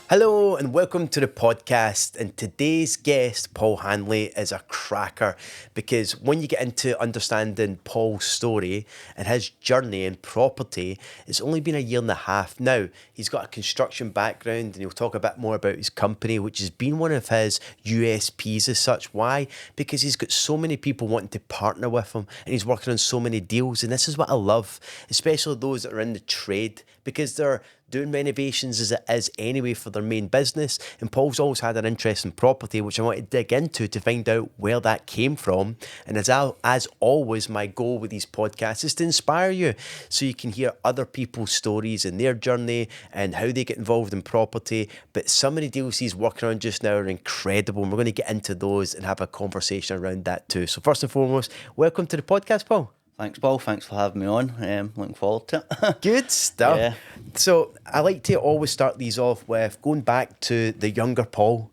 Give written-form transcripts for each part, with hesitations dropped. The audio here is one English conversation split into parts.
Hello and welcome to the podcast. And today's guest, Paul Handley, is a cracker because when you get into understanding Paul's story and his journey in property, it's only been a year and a half now. He's got a construction background and he'll talk a bit more about his company, which has been one of his USPs as such. Why? Because he's got so many people wanting to partner with him and he's working on so many deals. And this is what I love, especially those that are in the trade, because they're doing renovations as it is anyway for their main business. And Paul's always had an interest in property, which I want to dig into to find out where that came from. And as always, my goal with these podcasts is to inspire you so you can hear other people's stories and their journey and how they get involved in property. But some of the deals he's working on just now are incredible. And we're going to get into those and have a conversation around that too. So first and foremost, welcome to the podcast, Paul. Thanks, Paul. Thanks for having me on. Looking forward to it. Good stuff. Yeah. So I like to always start these off with going back to the younger Paul.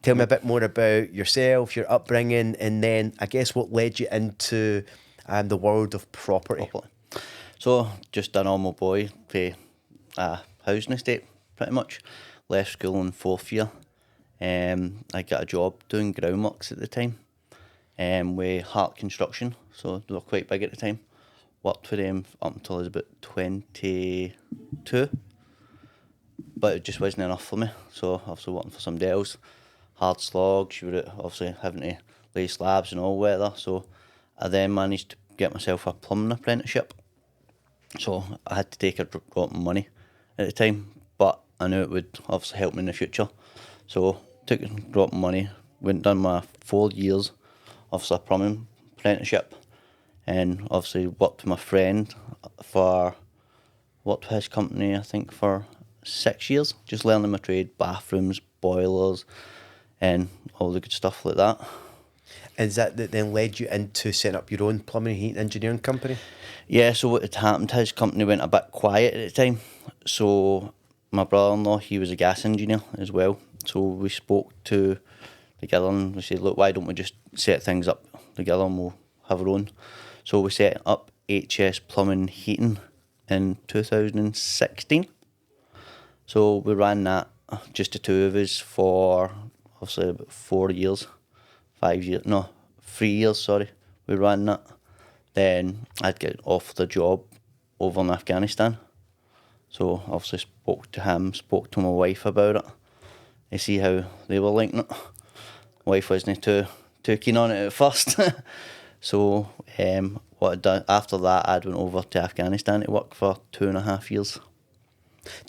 Tell me a bit more about yourself, your upbringing, and then I guess what led you into the world of property. So, just a normal boy for a housing estate, pretty much. Left school in fourth year. I got a job doing groundworks at the time. With Hart Construction, so they were quite big at the time. Worked for them up until I was about 22, but it just wasn't enough for me. So obviously working for somebody else, hard slogs, you were obviously having to lay slabs and all weather. So I then managed to get myself a plumbing apprenticeship. So I had to take a drop in money at the time, but I knew it would obviously help me in the future. So took a drop in money, went and done my 4 years. Obviously a plumbing apprenticeship, and obviously worked with my friend worked with his company I think for 6 years, just learning my trade, bathrooms, boilers and all the good stuff like that. Is that then led you into setting up your own plumbing and heating engineering company? Yeah, so what had happened, his company went a bit quiet at the time, so my brother-in-law, he was a gas engineer as well, so we spoke together and we said, look, why don't we just set things up together and we'll have our own. So we set up HS Plumbing and Heating in 2016. So we ran that, just the two of us, for obviously about 4 years, 3 years, sorry, we ran that. Then I'd get offered a job over in Afghanistan. So obviously spoke to my wife about it, to see how they were liking it. Wife wasn't too keen on it at first. So what I'd done after that, I'd went over to Afghanistan to work for 2.5 years.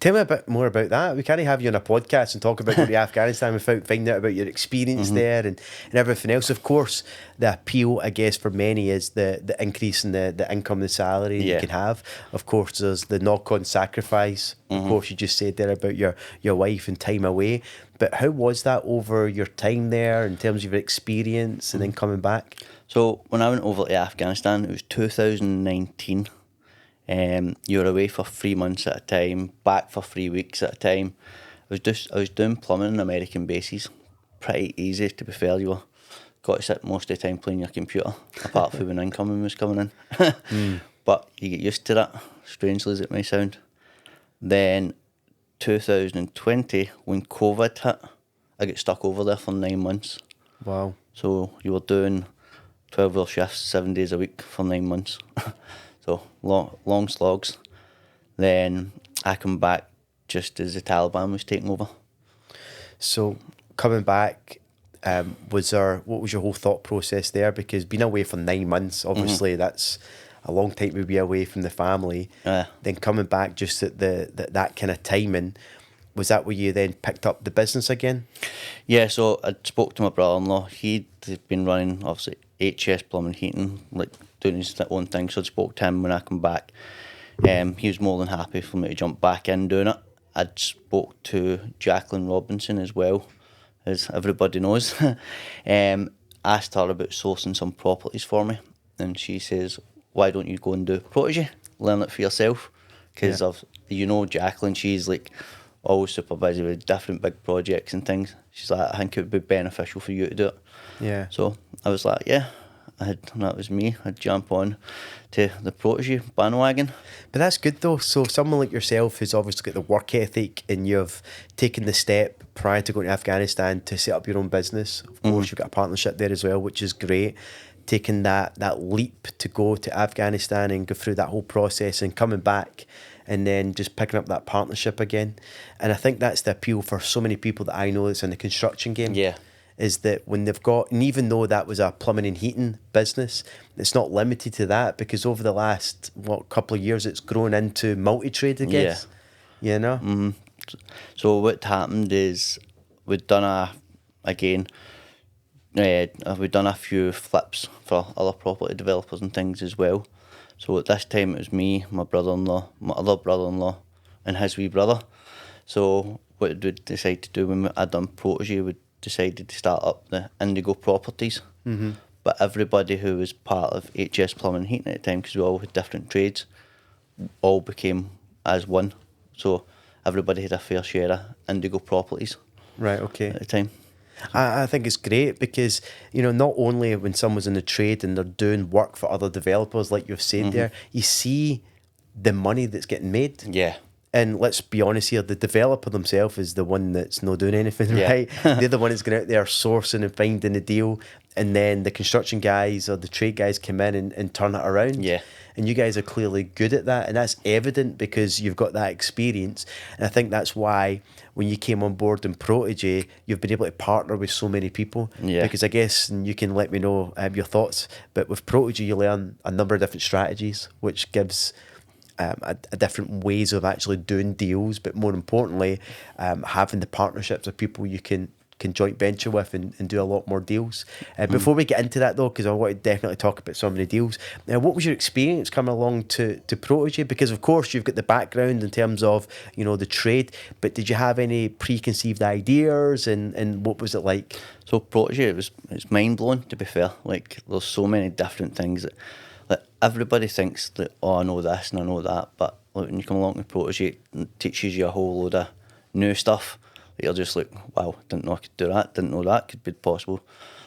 Tell me a bit more about that. We can't have you on a podcast and talk about going to Afghanistan without finding out about your experience there and everything else. Of course, the appeal, I guess, for many is the increase in the income, the salary you can have. Of course, there's the knock-on sacrifice. Of course, you just said there about your wife and time away. But how was that over your time there in terms of your experience and then coming back? So when I went over to Afghanistan, it was 2019. You were away for 3 months at a time, back for 3 weeks at a time. I was doing plumbing on American bases. Pretty easy, to be fair. You got to sit most of the time playing your computer, apart from when incoming was coming in. But you get used to that, strangely as it may sound. Then 2020, when COVID hit, I got stuck over there for 9 months. Wow. So you were doing 12-hour shifts 7 days a week for 9 months. So long slogs. Then I come back just as the Taliban was taking over. So coming back, what was your whole thought process there? Because being away for 9 months, obviously that's a long time to be away from the family. Then coming back just at that kind of timing, was that where you then picked up the business again? Yeah, so I spoke to my brother-in-law. He'd been running, obviously, HS Plumbing Heating, like doing his own thing. So I spoke to him when I come back. He was more than happy for me to jump back in doing it. I'd spoke to Jacqueline Robinson as well, as everybody knows. Asked her about sourcing some properties for me. And she says, why don't you go and do Protégé? Learn it for yourself. Because Jacqueline, she's like always super busy with different big projects and things. She's like, I think it would be beneficial for you to do it. Yeah. So I was like, yeah, that was me. I'd jump on to the Protégé bandwagon. But that's good though. So someone like yourself who's obviously got the work ethic and you've taken the step prior to going to Afghanistan to set up your own business. Of course, you've got a partnership there as well, which is great. Taking that leap to go to Afghanistan and go through that whole process and coming back and then just picking up that partnership again. And I think that's the appeal for so many people that I know that's in the construction game. Yeah. Is that when they've got, and even though that was a plumbing and heating business, it's not limited to that, because over the last, couple of years, it's grown into multi-trade, I guess. Yeah. You know? So what happened is we'd done we'd done a few flips for other property developers and things as well. So at this time it was me, my brother-in-law, my other brother-in-law, and his wee brother. So what we'd decide to do when I'd done Protégé, we decided to start up the Indigo Properties. Mm-hmm. But everybody who was part of HS Plumbing and Heating at the time, because we all had different trades, all became as one. So everybody had a fair share of Indigo Properties. Right, okay. At the time. I think it's great because, not only when someone's in the trade and they're doing work for other developers, like you've said there, you see the money that's getting made. Yeah. And let's be honest here, the developer themselves is the one that's not doing anything, Yeah. right? They're the one that's going out there sourcing and finding a deal. And then the construction guys or the trade guys come in and turn it around. Yeah. And you guys are clearly good at that. And that's evident because you've got that experience. And I think that's why when you came on board in Protégé, you've been able to partner with so many people. Yeah. Because I guess, and you can let me know your thoughts, but with Protégé, you learn a number of different strategies, which gives a different ways of actually doing deals, but more importantly, having the partnerships of people you can joint venture with and do a lot more deals. Before we get into that though, because I want to definitely talk about some of the deals, what was your experience coming along to Protégé? Because of course you've got the background in terms of, the trade, but did you have any preconceived ideas and what was it like? So Protégé, it's mind-blowing, to be fair. Like, there's so many different things that, like, everybody thinks that, I know this and I know that, but like, when you come along to Protégé, it teaches you a whole load of new stuff. You're just like, wow, didn't know I could do that, didn't know that could be possible.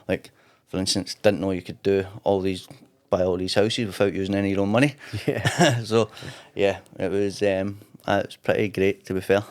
Like, for instance, didn't know you could buy all these houses without using any of your own money. Yeah. So, yeah, it was pretty great, to be fair.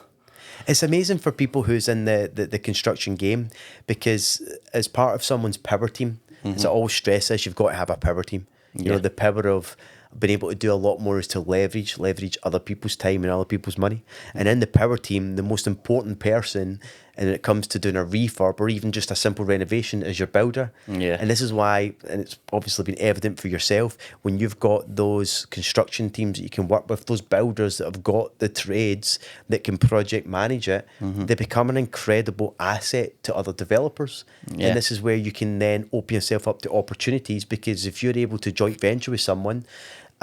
It's amazing for people who's in the construction game, because as part of someone's power team, as I always stress this, you've got to have a power team. You know, the power of being able to do a lot more is to leverage other people's time and other people's money. And in the power team, the most important person, and when it comes to doing a refurb or even just a simple renovation, is your builder. Yeah. And this is why, and it's obviously been evident for yourself, when you've got those construction teams that you can work with, those builders that have got the trades that can project manage it, they become an incredible asset to other developers. Yeah. And this is where you can then open yourself up to opportunities, because if you're able to joint venture with someone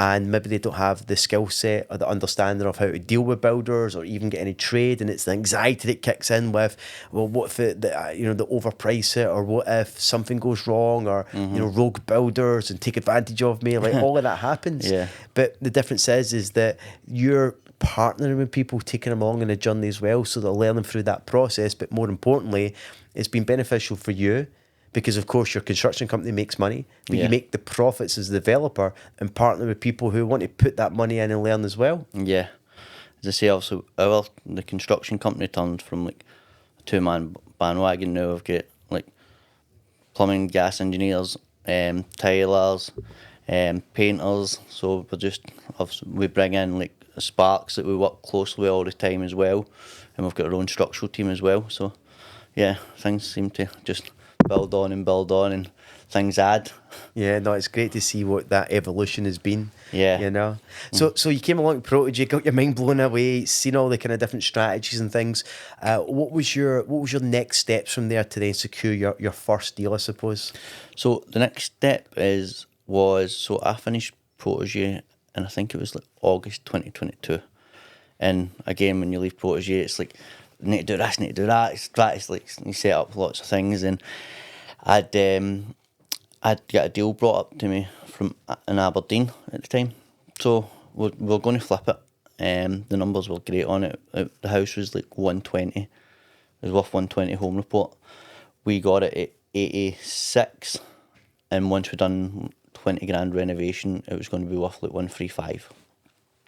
and maybe they don't have the skill set or the understanding of how to deal with builders or even get any trade, and it's the anxiety that kicks in with, well, what if they overprice it, or what if something goes wrong, or rogue builders and take advantage of me, like all of that happens. Yeah. But the difference is that you're partnering with people, taking them along on a journey as well, so they're learning through that process. But more importantly, it's been beneficial for you, because of course your construction company makes money, but you make the profits as a developer and partner with people who want to put that money in and learn as well. Yeah. As I say, also, the construction company turned from like a two-man bandwagon. Now I've got like plumbing, gas engineers, tailors, painters. So we bring in like sparks that we work closely with all the time as well, and we've got our own structural team as well. So yeah, things seem to just build on and things add. Yeah, no, it's great to see what that evolution has been. Yeah. You know? So you came along to Protégé, got your mind blown away, seen all the kind of different strategies and things. What was your next steps from there to then secure your first deal, I suppose? So the next step was I finished Protégé, and I think it was like August 2022. And again, when you leave Protégé, it's like, need to do this, need to do that. It's like you set up lots of things, and I'd get a deal brought up to me from in Aberdeen at the time. So we're going to flip it. The numbers were great on it. The house was like 120. It was worth 120 home report. We got it at 86, and once we done 20 grand renovation, it was going to be worth like 135.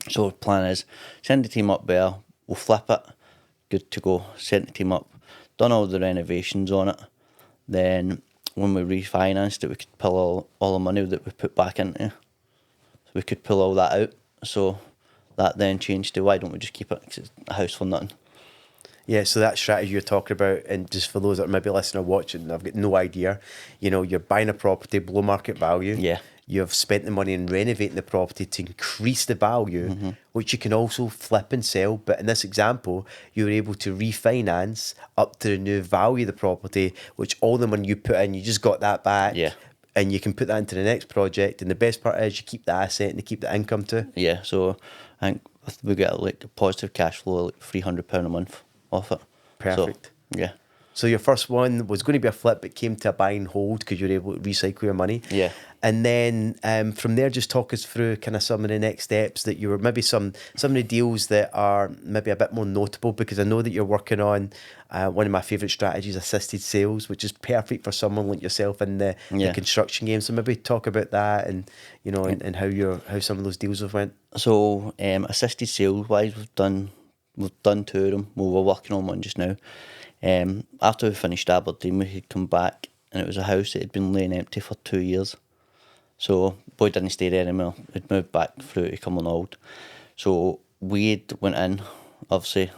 So the plan is, send the team up there, we'll flip it, good to go, sent the team up, done all the renovations on it. Then when we refinanced it, we could pull all the money that we put back into it. So we could pull all that out. So that then changed to, why don't we just keep it, because it's a house for nothing. Yeah, so that strategy you're talking about, and just for those that are maybe listening or watching, I've got no idea. You know, you're buying a property below market value. Yeah. You've spent the money in renovating the property to increase the value, which you can also flip and sell. But in this example, you were able to refinance up to the new value of the property, which all the money you put in, you just got that back. Yeah. And you can put that into the next project. And the best part is you keep the asset and you keep the income too. Yeah, so I think we get like a positive cash flow, like £300 a month off it. Perfect. So, yeah. So your first one was going to be a flip, but came to a buy and hold because you were able to recycle your money. Yeah. And then from there, just talk us through kind of some of the next steps that you were maybe some of the deals that are maybe a bit more notable, because I know that you're working on one of my favourite strategies, assisted sales, which is perfect for someone like yourself in the construction game. So maybe talk about that and, you know, and how some of those deals have went. So assisted sales wise, we've done two of them. Well, we're working on one just now. After we finished Aberdeen, we had come back, and it was a house that had been laying empty for 2 years. So boy didn't stay there anymore. He'd moved back through to Cumbernauld. So we went in, obviously.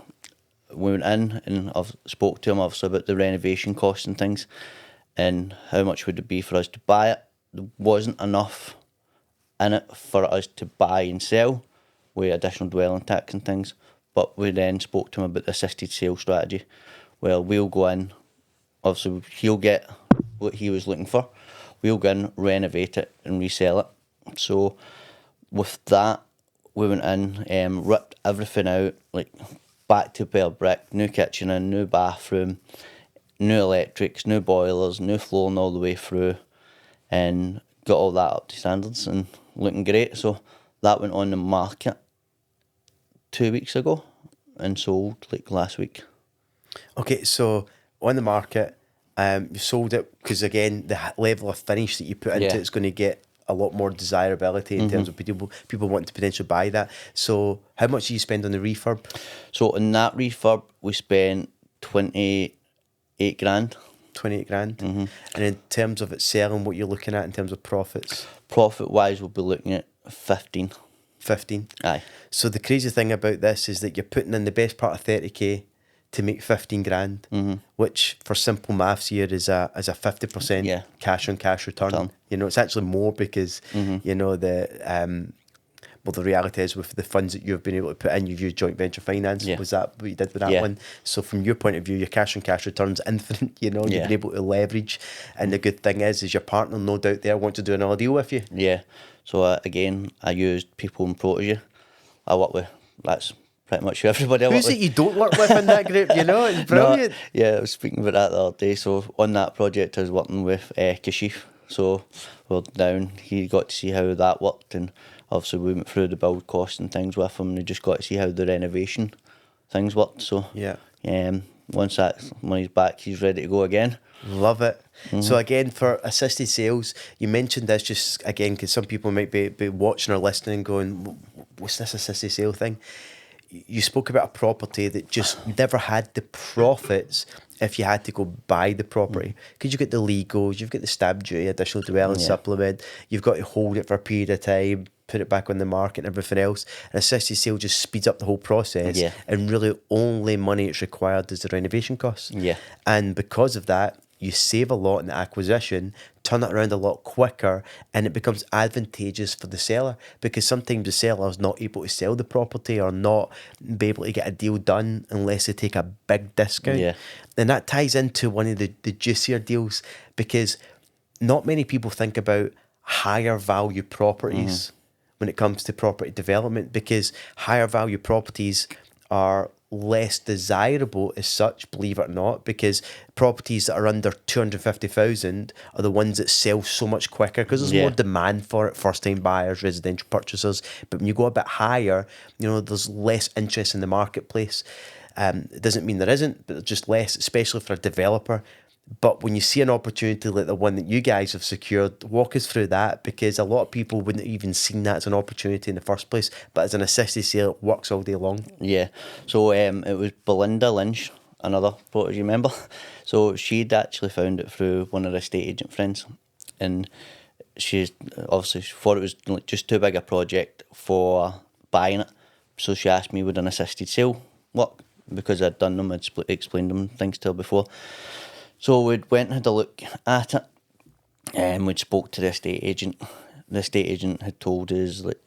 We went in and I've spoke to him obviously about the renovation costs and things, and how much would it be for us to buy it. There wasn't enough in it for us to buy and sell with additional dwelling tax and things. But we then spoke to him about the assisted sale strategy. Well, we'll go in, obviously he'll get what he was looking for. We'll go in, renovate it and resell it. So with that, we went in, ripped everything out, like back to bare brick, new kitchen in, new bathroom, new electrics, new boilers, new flooring all the way through, and got all that up to standards and looking great. So that went on the market 2 weeks ago and sold like last week. Okay, so on the market, you sold it because, again, the level of finish that you put into it's going to get a lot more desirability in terms of people wanting to potentially buy that. So how much do you spend on the refurb? So on that refurb, we spent 28 grand. 28 grand. And in terms of it selling, what you're looking at in terms of profits? Profit-wise, we'll be looking at 15. 15? Aye. So the crazy thing about this is that you're putting in the best part of 30k to make 15 grand, which for simple maths here is a 50% cash on cash return. You know, it's actually more because, you know, the reality is with the funds that you've been able to put in, you've used joint venture finance. Was that what you did with that one? So from your point of view, your cash on cash returns infinite, you know, you've been able to leverage. And the good thing is your partner, no doubt there, wants to do another deal with you. Yeah. So again, I used people in Protege. I work with, that's pretty much everybody I work with. Who's it you don't work with in that group, you know? It's brilliant. No, I was speaking about that the other day. So on that project, I was working with Kashif. So we're down, he got to see how that worked, and obviously we went through the build costs and things with him, and he just got to see how the renovation things worked. So once that money's back, he's ready to go again. Love it. So again, for assisted sales, you mentioned this just again because some people might be watching or listening and going, what's this assisted sale thing? You spoke about a property that just never had the profits if you had to go buy the property, because you've got the legals, you've got the stamp duty, additional dwelling supplement, you've got to hold it for a period of time, put it back on the market and everything else. An assisted sale just speeds up the whole process, and really only money it's required is the renovation costs. And because of that, you save a lot in the acquisition, turn it around a lot quicker, and it becomes advantageous for the seller, because sometimes the seller is not able to sell the property or not be able to get a deal done unless they take a big discount. And that ties into one of the juicier deals, because not many people think about higher value properties when it comes to property development, because higher value properties are less desirable as such, believe it or not, because properties that are under 250,000 are the ones that sell so much quicker because there's more demand for it, first time buyers, residential purchasers. But when you go a bit higher, you know, there's less interest in the marketplace. It doesn't mean there isn't, but there's just less, especially for a developer. But when you see an opportunity like the one that you guys have secured, walk us through that, because a lot of people wouldn't have even seen that as an opportunity in the first place. But as an assisted sale, it works all day long. Yeah. So it was Belinda Lynch, another protege member. So she'd actually found it through one of the estate agent friends, and she obviously thought it was like just too big a project for buying it. So she asked me would an assisted sale work, because I'd done them, I'd explained them things to her before. So we'd went and had a look at it, and we'd spoke to the estate agent. The estate agent had told us like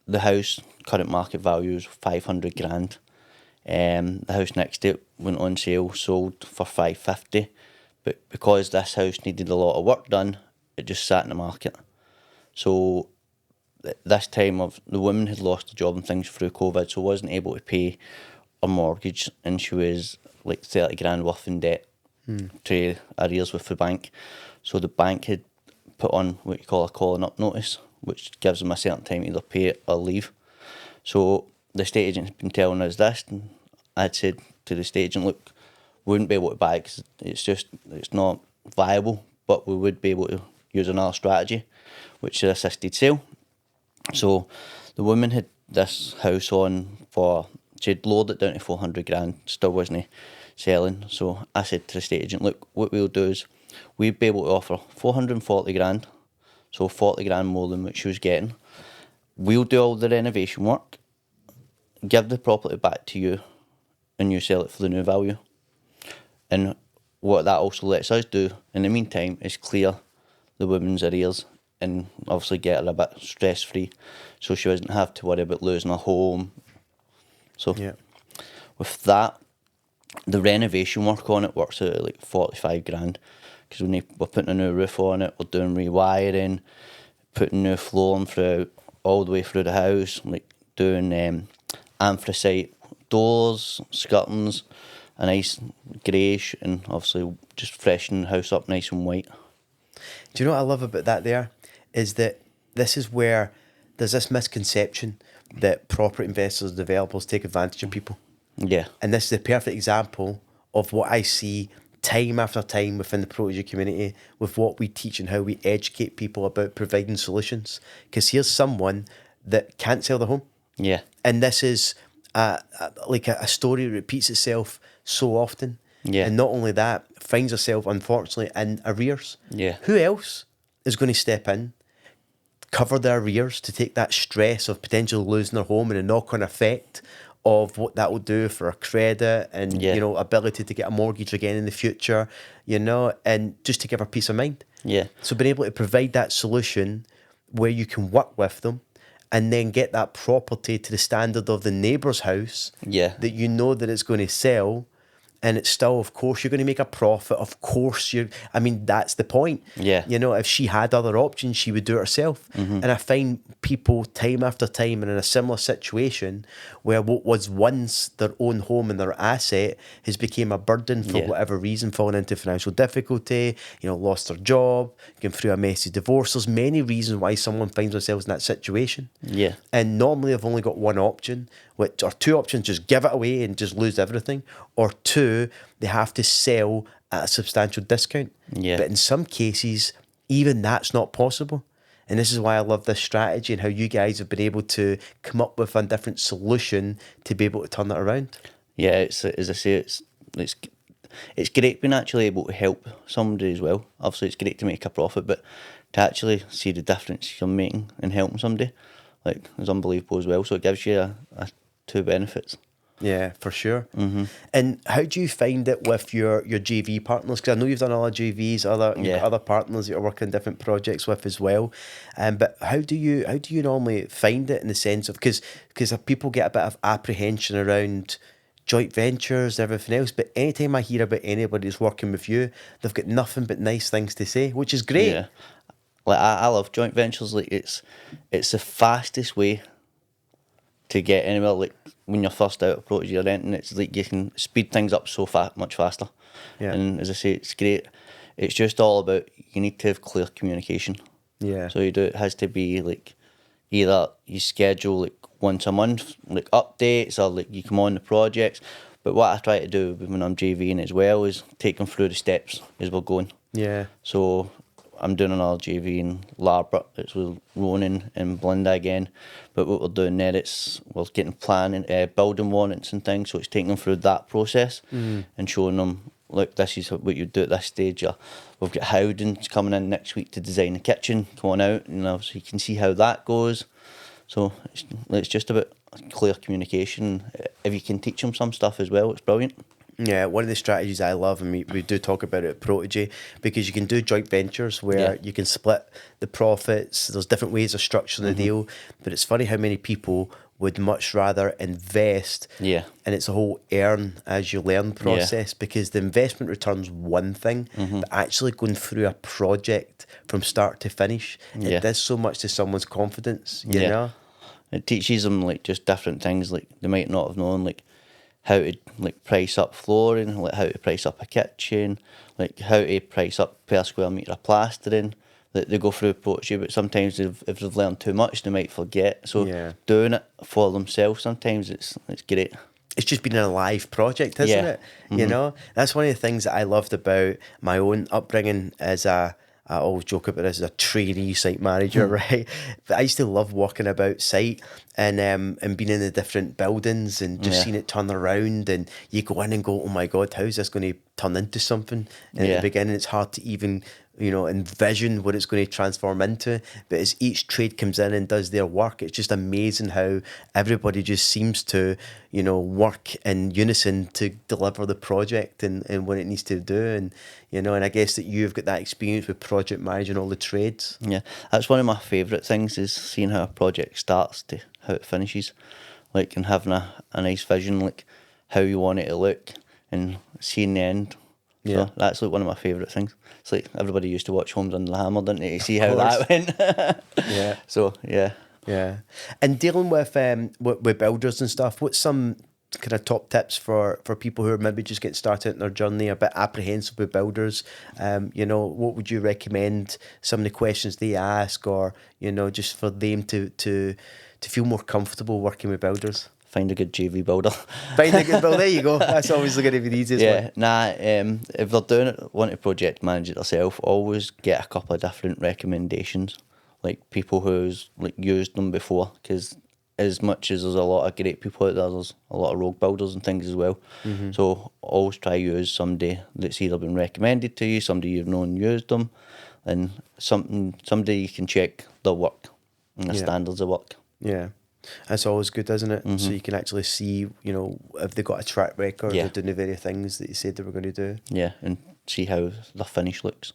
the house current market value is 500 grand. The house next to it went on sale, sold for 550, but because this house needed a lot of work done, it just sat in the market. So this time of the woman had lost her job and things through COVID, so wasn't able to pay her mortgage, and she was like 30 grand worth in debt to arrears with the bank. So the bank had put on what you call a calling up notice, which gives them a certain time to either pay it or leave. So the estate agent had been telling us this, and I'd said to the estate agent, look, we wouldn't be able to buy it because it's not viable, but we would be able to use another strategy, which is assisted sale. So the woman had this house on for, she'd lowered it down to 400 grand, still wasn't selling. So I said to the estate agent, look, what we'll do is we'd be able to offer 440 grand, so 40 grand more than what she was getting. We'll do all the renovation work, give the property back to you, and you sell it for the new value. And what that also lets us do in the meantime is clear the woman's arrears and obviously get her a bit stress-free, so she doesn't have to worry about losing her home. So with that, the renovation work on it works out at like 45 grand, because we're putting a new roof on it, we're doing rewiring, putting new flooring throughout, all the way through the house, like doing anthracite doors, skirtings, a nice greyish, and obviously just freshening the house up nice and white. Do you know what I love about that there? Is that this is where there's this misconception that property investors, developers take advantage of people. Yeah. And this is a perfect example of what I see time after time within the protege community, with what we teach and how we educate people about providing solutions. Because here's someone that can't sell their home. Yeah. And this is like a story that repeats itself so often. Yeah. And not only that, finds herself, unfortunately, in arrears. Yeah. Who else is going to step in, cover their arrears, to take that stress of potentially losing their home and the knock-on effect of what that will do for a credit and, you know, ability to get a mortgage again in the future, you know, and just to give her peace of mind. Yeah. So being able to provide that solution where you can work with them and then get that property to the standard of the neighbour's house, that you know that it's going to sell, and it's still, of course, you're going to make a profit. Of course, I mean, that's the point. Yeah. You know, if she had other options, she would do it herself. Mm-hmm. And I find people time after time are in a similar situation where what was once their own home and their asset has become a burden for whatever reason, falling into financial difficulty, you know, lost their job, going through a messy divorce. There's many reasons why someone finds themselves in that situation. Yeah. And normally they've only got one option, or two options: just give it away and just lose everything, or two, they have to sell at a substantial discount. Yeah. But in some cases, even that's not possible. And this is why I love this strategy and how you guys have been able to come up with a different solution to be able to turn it around. Yeah, it's, as I say, it's great being actually able to help somebody as well. Obviously, it's great to make a profit, but to actually see the difference you're making and helping somebody, like, is unbelievable as well. So it gives you a two benefits. Yeah, for sure. Mm-hmm. And how do you find it with your JV partners? Because I know you've done other JVs, other partners that you're working different projects with as well. But how do you normally find it, in the sense of, because people get a bit of apprehension around joint ventures and everything else, but anytime I hear about anybody who's working with you, they've got nothing but nice things to say, which is great. Yeah, like I love joint ventures. Like it's the fastest way to get anywhere. Like when you're first out of protege or renting, it's like you can speed things up so much faster. Yeah. And as I say, it's great. It's just all about, you need to have clear communication. Yeah. So it has to be like, either you schedule like once a month, like updates, or like you come on the projects, But what I try to do when I'm JVing as well is take them through the steps as we're going. Yeah. So I'm doing another JV in Larbert. It's with Ronan and Belinda again. But what we're doing there, we're getting planning, building warrants and things. So it's taking them through that process and showing them, look, this is what you do at this stage. We've got Howden's coming in next week to design the kitchen. Come on out, so you can see how that goes. So it's just about clear communication. If you can teach them some stuff as well, it's brilliant. Yeah, one of the strategies I love, and we do talk about it at Protege, because you can do joint ventures where you can split the profits. There's different ways of structuring the deal, but it's funny how many people would much rather invest, and it's a whole earn as you learn process, because the investment return's one thing, but actually going through a project from start to finish, it does so much to someone's confidence, you know? It teaches them like just different things like they might not have known, like how to like price up flooring, like how to price up a kitchen, like how to price up per square metre of plastering. That they go through approach you, but sometimes if they've learned too much, they might forget. So doing it for themselves, sometimes it's great. It's just been a live project, isn't it? You know, that's one of the things that I loved about my own upbringing as I always joke about this as a trainee site manager, right? But I used to love walking about site and being in the different buildings and just seeing it turn around, and you go in and go, oh my God, how is this going to turn into something? And at the beginning, it's hard to even, envision what it's going to transform into. But as each trade comes in and does their work, it's just amazing how everybody just seems to, work in unison to deliver the project and what it needs to do. And, and I guess that you've got that experience with project managing all the trades. Yeah, that's one of my favourite things, is seeing how a project starts to how it finishes, like, and having a nice vision, like how you want it to look, and seeing the end. So that's like one of my favourite things. It's like everybody used to watch Homes Under the Hammer, didn't they, to see how that went. So yeah. And dealing with builders and stuff, what's some kind of top tips for people who are maybe just getting started in their journey, a bit apprehensive with builders? What would you recommend, some of the questions they ask, or just for them to feel more comfortable working with builders? Find a good JV builder. Find a good builder. There you go. That's always going to be the easiest one. If they're doing it, want to project manage it themselves, always get a couple of different recommendations, like people who's like used them before, because as much as there's a lot of great people out there, there's a lot of rogue builders and things as well. So always try use somebody that's either been recommended to you, somebody you've known used them, and somebody you can check their work and the standards of work. Yeah. That's always good, isn't it? So you can actually see, if they've got a track record of doing the very things that you said they were going to do. Yeah, and see how the finish looks.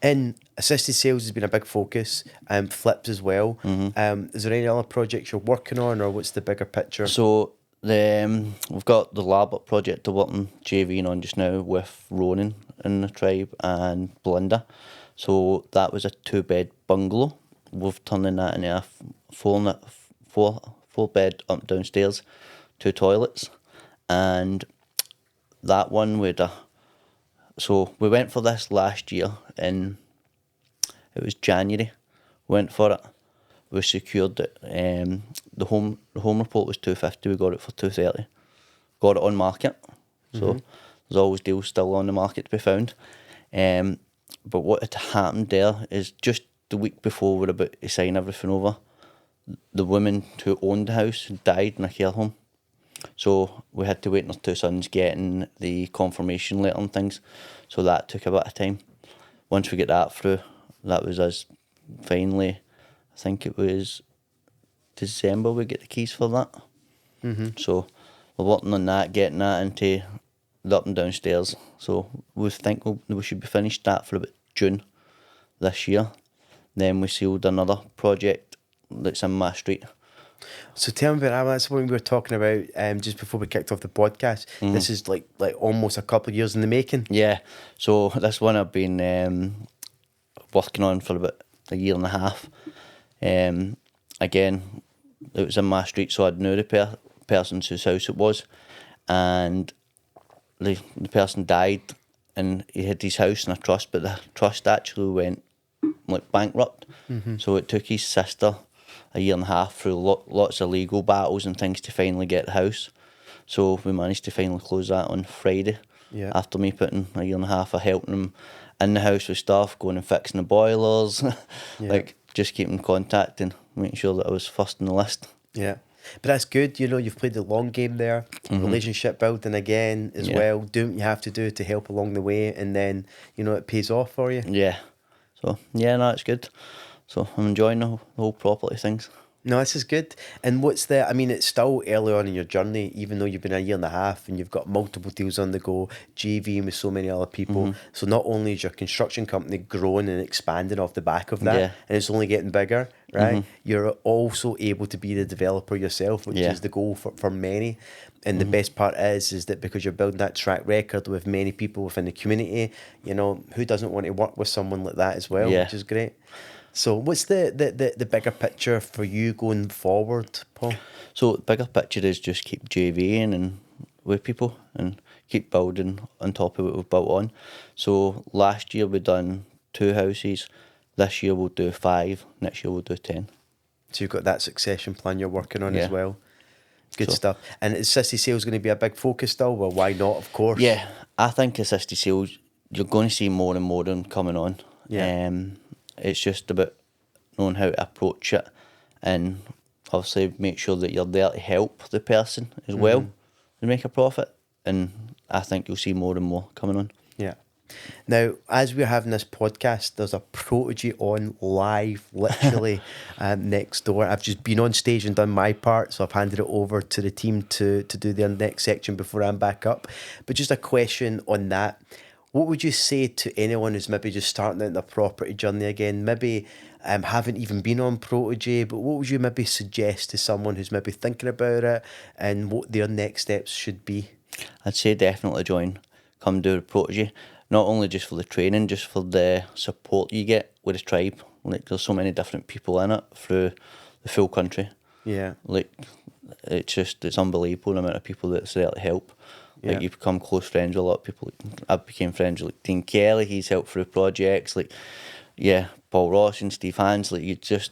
And assisted sales has been a big focus, flips as well. Is there any other projects you're working on, or what's the bigger picture? So we've got the Larbert project to work on JVing on just now with Ronan in the tribe and Belinda. So that was a 2-bed bungalow. We've turned that into a four bed up downstairs, 2 toilets, and that one so we went for this last year it was January. Went for it. We secured it. The home report was 250. We got it for 230. Got it on market. So there's always deals still on the market to be found. But what had happened there is just the week before we were about to sign everything over, the woman who owned the house died in a care home. So we had to wait on our 2 sons getting the confirmation letter and things. So that took a bit of time. Once we get that through, that was us finally, I think it was December we get the keys for that. So we're working on that, getting that into the up and downstairs. So we think we should be finished that for about June this year. Then we sealed another project that's in my street. So tell me about that. That's what we were talking about just before we kicked off the podcast. This is like almost a couple of years in the making. Yeah. So this one I've been working on for about a year and a half. Again, it was in my street, so I knew the person whose house it was, and the person died, and he had his house in a trust, but the trust actually went like bankrupt. So it took his sister a year and a half through lots of legal battles and things to finally get the house. So we managed to finally close that on Friday. Yeah. After me putting a year and a half of helping him in the house with stuff, going and fixing the boilers, Yeah. like just keeping contact and making sure that I was first on the list. Yeah. But that's good, you've played the long game there, relationship building again as well, doing what you have to do to help along the way, and then, it pays off for you. Yeah. So, yeah, no, it's good. So I'm enjoying the whole property things. No, this is good. And it's still early on in your journey, even though you've been a year and a half and you've got multiple deals on the go, JVing with so many other people. So not only is your construction company growing and expanding off the back of that, Yeah. and it's only getting bigger, right? You're also able to be the developer yourself, which Yeah. is the goal for many. And the best part is that because you're building that track record with many people within the community, who doesn't want to work with someone like that as well, Yeah. which is great. So what's the bigger picture for you going forward, Paul? So the bigger picture is just keep JVing and with people and keep building on top of what we've built on. So last year we done 2 houses. This year we'll do 5. Next year we'll do 10. So you've got that succession plan you're working on as Yeah. well. Good So- stuff. And is City Sales going to be a big focus still? Well, why not, of course. Yeah, I think assisted sales, you're going to see more and more of them coming on. Yeah. It's just about knowing how to approach it and obviously make sure that you're there to help the person as well to make a profit. And I think you'll see more and more coming on. Yeah. Now, as we're having this podcast, there's a protege on live, literally next door. I've just been on stage and done my part, so I've handed it over to the team to do their next section before I'm back up. But just a question on that. What would you say to anyone who's maybe just starting out their property journey again, maybe haven't even been on Protege, but what would you maybe suggest to someone who's maybe thinking about it and what their next steps should be? I'd say definitely join. Come do the Protege. Not only just for the training, just for the support you get with the tribe. Like, there's so many different people in it through the full country. Yeah. Like, it's unbelievable the amount of people that's there to help. Like, Yeah. you become close friends with a lot of people. I became friends with Dean Kelly, he's helped through projects. Like, yeah, Paul Ross and Steve Hands. Like, you just,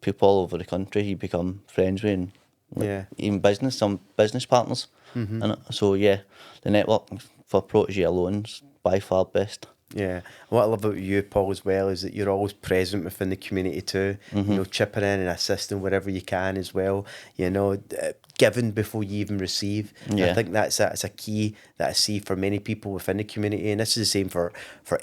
people all over the country you become friends with. And, like, Yeah. even some business partners. And so, yeah, the network for Protege alone's by far best. Yeah. What I love about you, Paul, as well, is that you're always present within the community too. Chipping in and assisting wherever you can as well. Giving before you even receive. Yeah. I think that's a key that I see for many people within the community, and this is the same for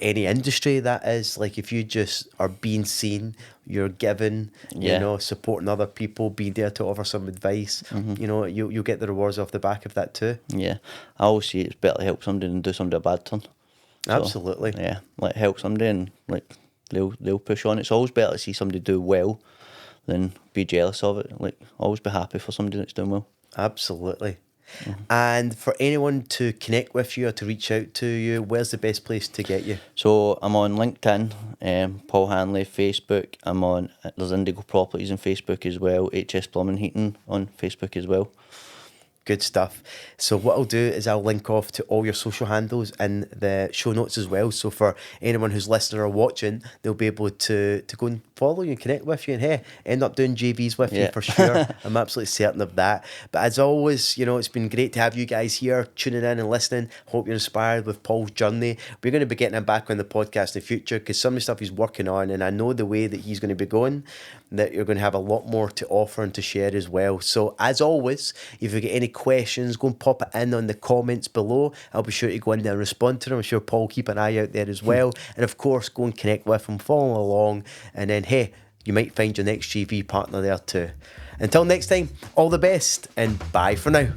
any industry. That is, like, if you just are being seen, you're giving, Yeah. supporting other people, being there to offer some advice. You'll get the rewards off the back of that too. Yeah, I always see it's better to help somebody than do somebody a bad turn. So, Absolutely. Yeah, like, help somebody and, like, they'll push on. It's always better to see somebody do well than be jealous of it. Like, always be happy for somebody that's doing well. Absolutely. And for anyone to connect with you or to reach out to you, where's the best place to get you? So I'm on LinkedIn, Paul Handley, Facebook. I'm on, there's Indigo Properties on Facebook as well, HS Plumbing Heating on Facebook as well. Good stuff. So what I'll do is I'll link off to all your social handles in the show notes as well. So for anyone who's listening or watching, they'll be able to go and follow you and connect with you and, hey, end up doing JVs with you Yeah. for sure. I'm absolutely certain of that. But as always, it's been great to have you guys here tuning in and listening. Hope you're inspired with Paul's journey. We're going to be getting him back on the podcast in the future because some of the stuff he's working on, and I know the way that he's going to be going, that you're going to have a lot more to offer and to share as well. So as always, if you get any questions, go and pop it in on the comments below. I'll be sure to go in there and respond to them. I'm sure Paul will keep an eye out there as well. And of course, go and connect with him, follow along, and then, hey, you might find your next GV partner there too. Until next time, all the best and bye for now.